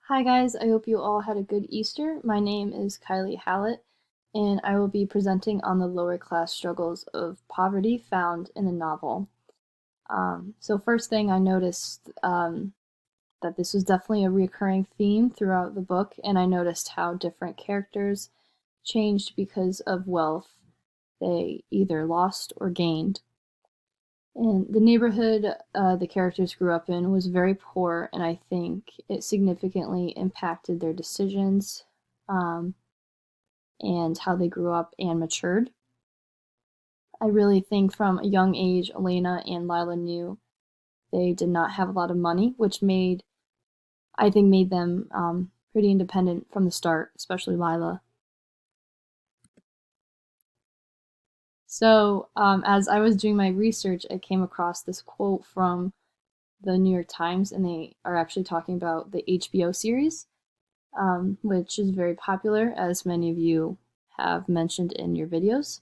Hi guys, I hope you all had a good Easter. My name is Kylie Hallett, and I will be presenting on the lower class struggles of poverty found in the novel. So first thing I noticed that this was definitely a recurring theme throughout the book, and I noticed how different characters changed because of wealth they either lost or gained. And the neighborhood the characters grew up in was very poor, and I think it significantly impacted their decisions um, and how they grew up and matured. I really think from a young age, Elena and Lila knew they did not have a lot of money, which made them pretty independent from the start, especially Lila. So, as I was doing my research, I came across this quote from the New York Times, and they are actually talking about the HBO series, which is very popular, as many of you have mentioned in your videos.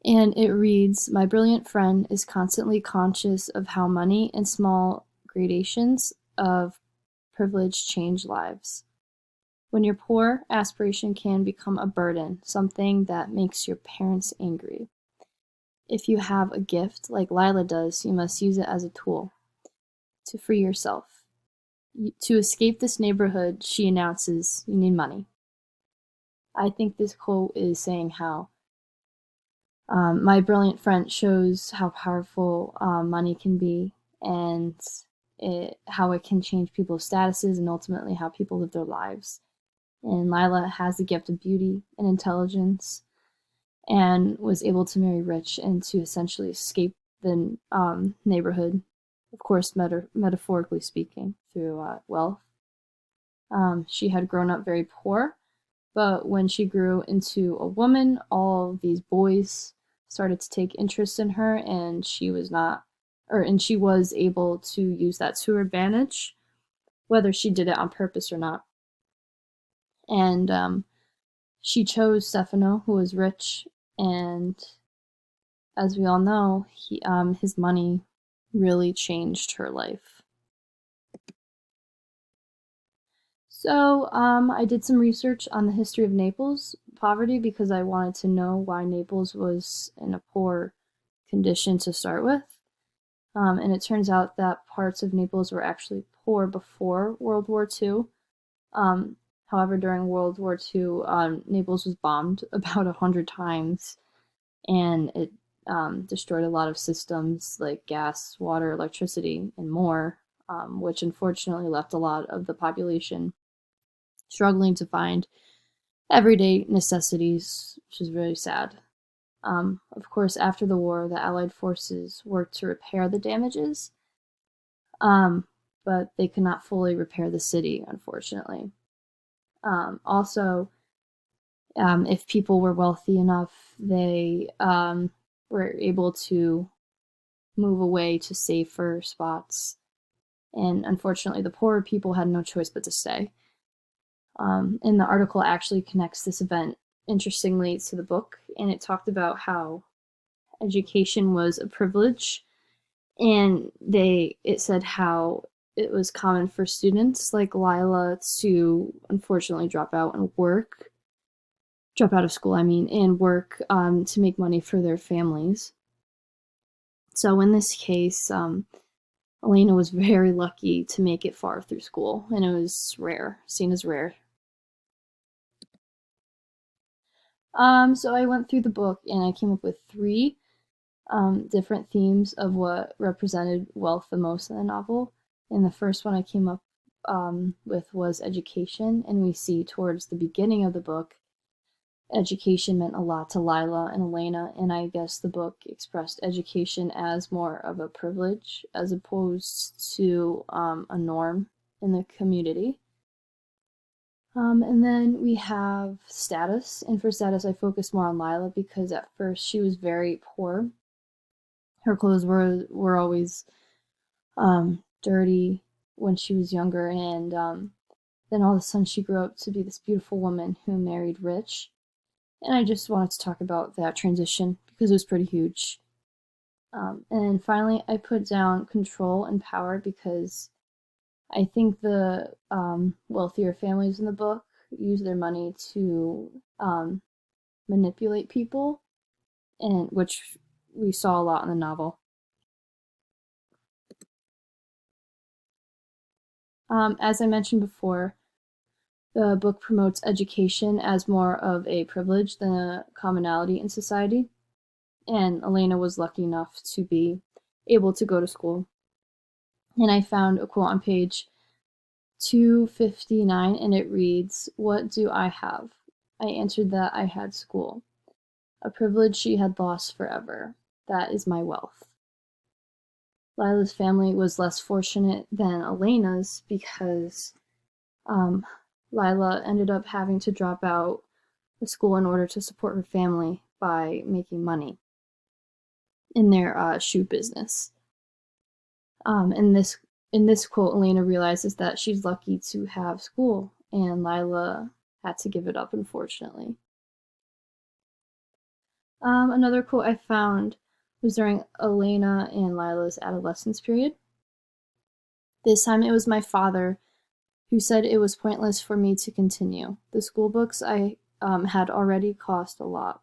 And it reads, "My brilliant friend is constantly conscious of how money and small gradations of privilege change lives. When you're poor, aspiration can become a burden, something that makes your parents angry. If you have a gift, like Lila does, you must use it as a tool to free yourself. To escape this neighborhood," she announces, "you need money." I think this quote is saying how my brilliant friend shows how powerful money can be, and how it can change people's statuses and ultimately how people live their lives. And Lila has the gift of beauty and intelligence and was able to marry rich and to essentially escape the neighborhood, of course, metaphorically speaking, through wealth. She had grown up very poor, but when she grew into a woman, all these boys started to take interest in her, and she was able to use that to her advantage, whether she did it on purpose or not. And she chose Stefano, who was rich, and as we all know, his money really changed her life. So I did some research on the history of Naples poverty because I wanted to know why Naples was in a poor condition to start with. And it turns out that parts of Naples were actually poor before World War II. Um, However, during World War II, Naples was bombed about 100 times, and it destroyed a lot of systems like gas, water, electricity, and more, which unfortunately left a lot of the population struggling to find everyday necessities, which is really sad. Of course, after the war, the Allied forces worked to repair the damages, um, but they could not fully repair the city, unfortunately. Also, if people were wealthy enough, they were able to move away to safer spots. And unfortunately, the poorer people had no choice but to stay. And the article actually connects this event interestingly to the book, and it talked about how education was a privilege, and it said how it was common for students like Lila to unfortunately drop out of school, and work to make money for their families. So in this case, Elena was very lucky to make it far through school, and it was seen as rare. So I went through the book and I came up with three different themes of what represented wealth the most in the novel. And the first one I came up with was education, and we see towards the beginning of the book, education meant a lot to Lila and Elena, and I guess the book expressed education as more of a privilege as opposed to a norm in the community. And then we have status, and for status, I focused more on Lila because at first she was very poor. Her clothes were always dirty when she was younger, and then all of a sudden she grew up to be this beautiful woman who married rich. And I just wanted to talk about that transition because it was pretty huge. And finally, I put down control and power because I think the wealthier families in the book use their money to manipulate people, and which we saw a lot in the novel. As I mentioned before, the book promotes education as more of a privilege than a commonality in society, and Elena was lucky enough to be able to go to school. And I found a quote on page 259, and it reads, "What do I have?" I answered that I had school, a privilege she had lost forever. That is my wealth. Lila's family was less fortunate than Elena's because Lila ended up having to drop out of school in order to support her family by making money in their shoe business. In this quote, Elena realizes that she's lucky to have school, and Lila had to give it up, unfortunately. Another quote I found was during Elena and Lila's adolescence period. This time it was my father who said it was pointless for me to continue. The school books I had already cost a lot.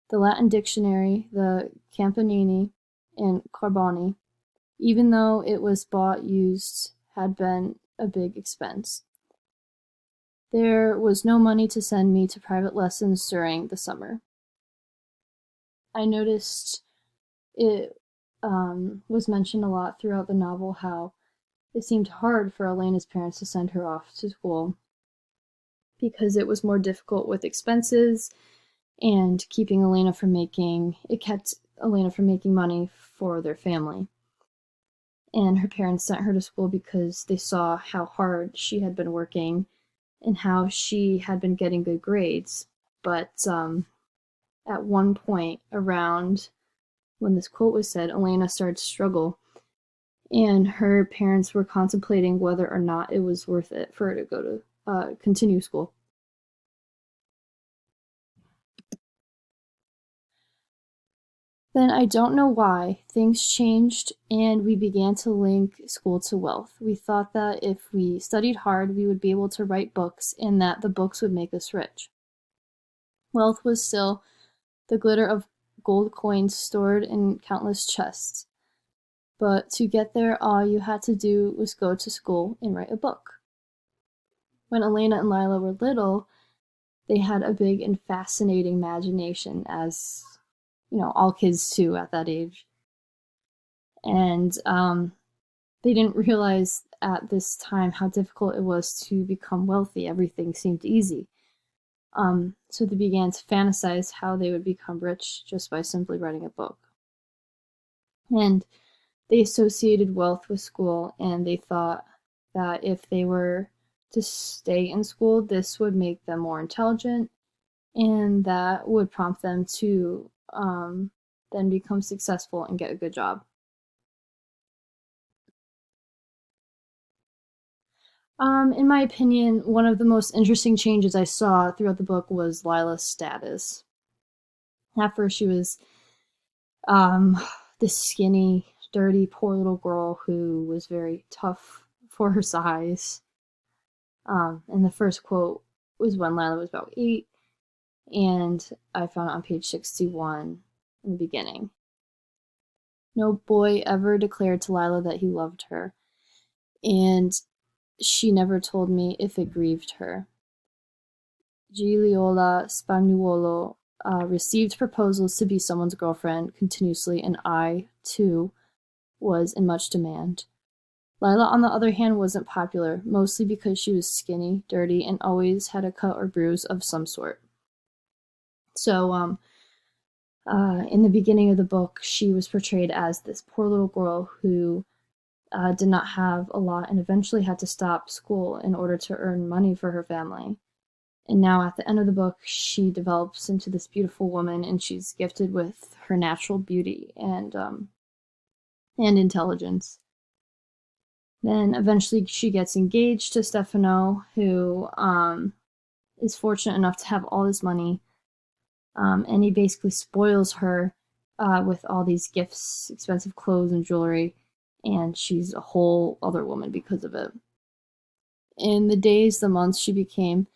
The Latin dictionary, the Campanini, and Carboni, even though it was bought used, had been a big expense. There was no money to send me to private lessons during the summer. I noticed it was mentioned a lot throughout the novel how it seemed hard for Elena's parents to send her off to school because it was more difficult with expenses and keeping Elena from making it kept Elena from making money for their family. And her parents sent her to school because they saw how hard she had been working and how she had been getting good grades. But at one point around when this quote was said, Elena started to struggle, and her parents were contemplating whether or not it was worth it for her to go to continue school. Then I don't know why, things changed and we began to link school to wealth. We thought that if we studied hard, we would be able to write books and that the books would make us rich. Wealth was still the glitter of gold coins stored in countless chests. But to get there, all you had to do was go to school and write a book. When Elena and Lila were little, they had a big and fascinating imagination, as all kids do at that age. And they didn't realize at this time how difficult it was to become wealthy. Everything seemed easy. So they began to fantasize how they would become rich just by simply writing a book. And they associated wealth with school, and they thought that if they were to stay in school, this would make them more intelligent, and that would prompt them to then become successful and get a good job. In my opinion, one of the most interesting changes I saw throughout the book was Lila's status. At first, she was this skinny, dirty, poor little girl who was very tough for her size. And the first quote was when Lila was about 8, and I found it on page 61 in the beginning. No boy ever declared to Lila that he loved her, and she never told me if it grieved her. Gigliola Spagnuolo received proposals to be someone's girlfriend continuously, and I, too, was in much demand. Lila, on the other hand, wasn't popular, mostly because she was skinny, dirty, and always had a cut or bruise of some sort. So, in the beginning of the book, she was portrayed as this poor little girl who did not have a lot and eventually had to stop school in order to earn money for her family. And now at the end of the book, she develops into this beautiful woman, and she's gifted with her natural beauty and intelligence. Then eventually she gets engaged to Stefano, who is fortunate enough to have all this money, and he basically spoils her with all these gifts, expensive clothes and jewelry, and she's a whole other woman because of it. In the days, the months, she became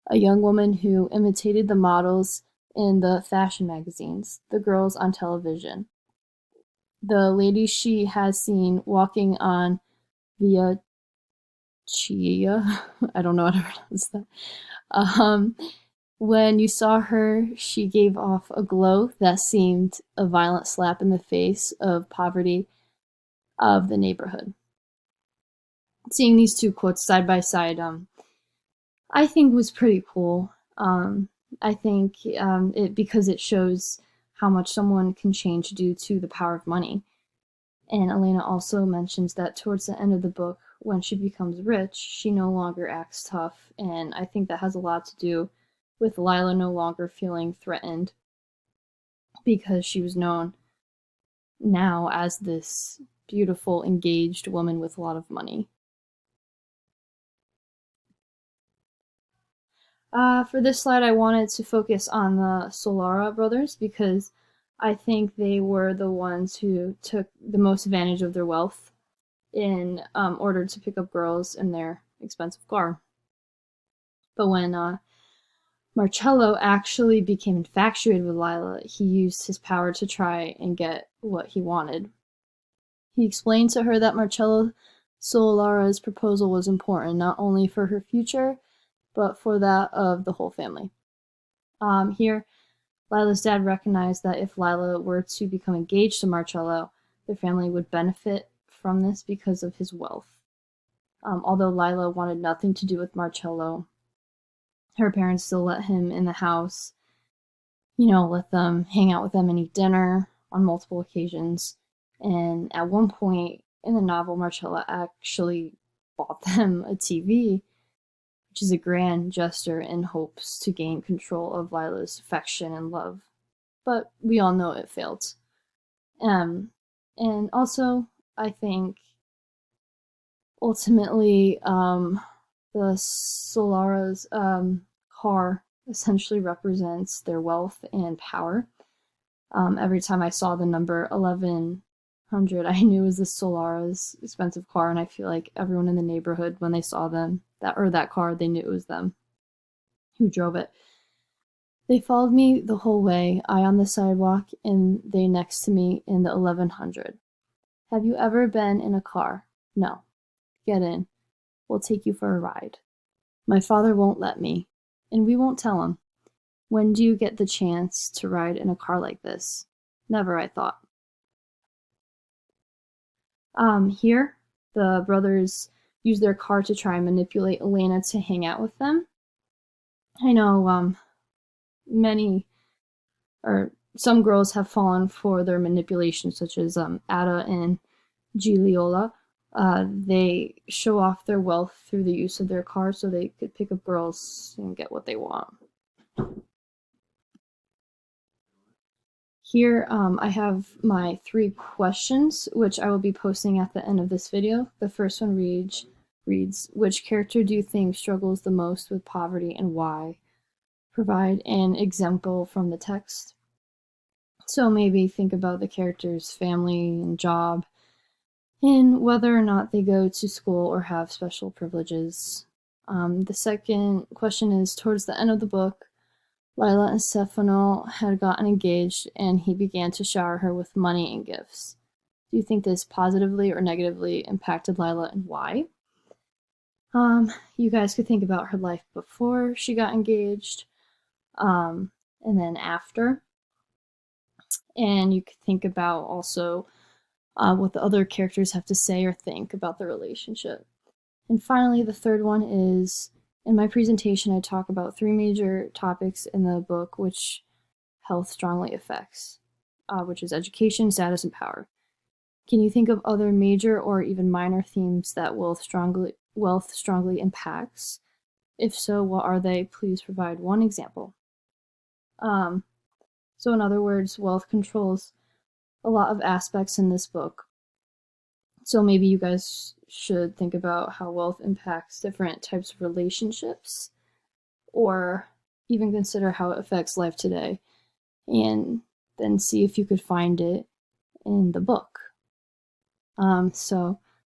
a young woman who imitated the models in the fashion magazines, the girls on television, the ladies she has seen walking on Via Chia. I don't know how to pronounce that. Um, when you saw her, she gave off a glow that seemed a violent slap in the face of poverty of the neighborhood. Seeing these two quotes side by side, I think was pretty cool. I think it because it shows how much someone can change due to the power of money. And Elena also mentions that towards the end of the book, when she becomes rich, she no longer acts tough, and I think that has a lot to do with Lila no longer feeling threatened because she was known now as this beautiful, engaged woman with a lot of money. For this slide, I wanted to focus on the Solara brothers because I think they were the ones who took the most advantage of their wealth in order to pick up girls in their expensive car. But when Marcello actually became infatuated with Lila, he used his power to try and get what he wanted. He explained to her that Marcello Solara's proposal was important not only for her future, but for that of the whole family. Here, Lila's dad recognized that if Lila were to become engaged to Marcello, their family would benefit from this because of his wealth. Although Lila wanted nothing to do with Marcello, her parents still let him in the house, let them hang out with them and eat dinner on multiple occasions. And at one point in the novel, Marcello actually bought them a TV, which is a grand gesture in hopes to gain control of Lila's affection and love. But we all know it failed. And also, I think ultimately, the Solara's car essentially represents their wealth and power. Every time I saw the number 1100, I knew it was the Solara's expensive car, and I feel like everyone in the neighborhood, when they saw them, that car, they knew it was them who drove it. They followed me the whole way, I on the sidewalk, and they next to me in the 1100. Have you ever been in a car? No. Get in. We'll take you for a ride. My father won't let me, and we won't tell him. When do you get the chance to ride in a car like this? Never, I thought. Here, the brothers use their car to try and manipulate Elena to hang out with them. I know many or some girls have fallen for their manipulation, such as Ada and Gigliola. They show off their wealth through the use of their car so they could pick up girls and get what they want. Here I have my 3 questions, which I will be posting at the end of this video. The first one reads, which character do you think struggles the most with poverty and why? Provide an example from the text. So maybe think about the character's family and job, and whether or not they go to school or have special privileges. The second question is, towards the end of the book, Lila and Stefano had gotten engaged, and he began to shower her with money and gifts. Do you think this positively or negatively impacted Lila, and why? You guys could think about her life before she got engaged, and then after. And you could think about also what the other characters have to say or think about the relationship. And finally, the third one is, in my presentation, I talk about 3 major topics in the book which health strongly affects, which is education, status, and power. Can you think of other major or even minor themes that wealth strongly impacts? If so, what are they? Please provide one example. So in other words, wealth controls a lot of aspects in this book. So maybe you guys should think about how wealth impacts different types of relationships, or even consider how it affects life today, and then see if you could find it in the book. So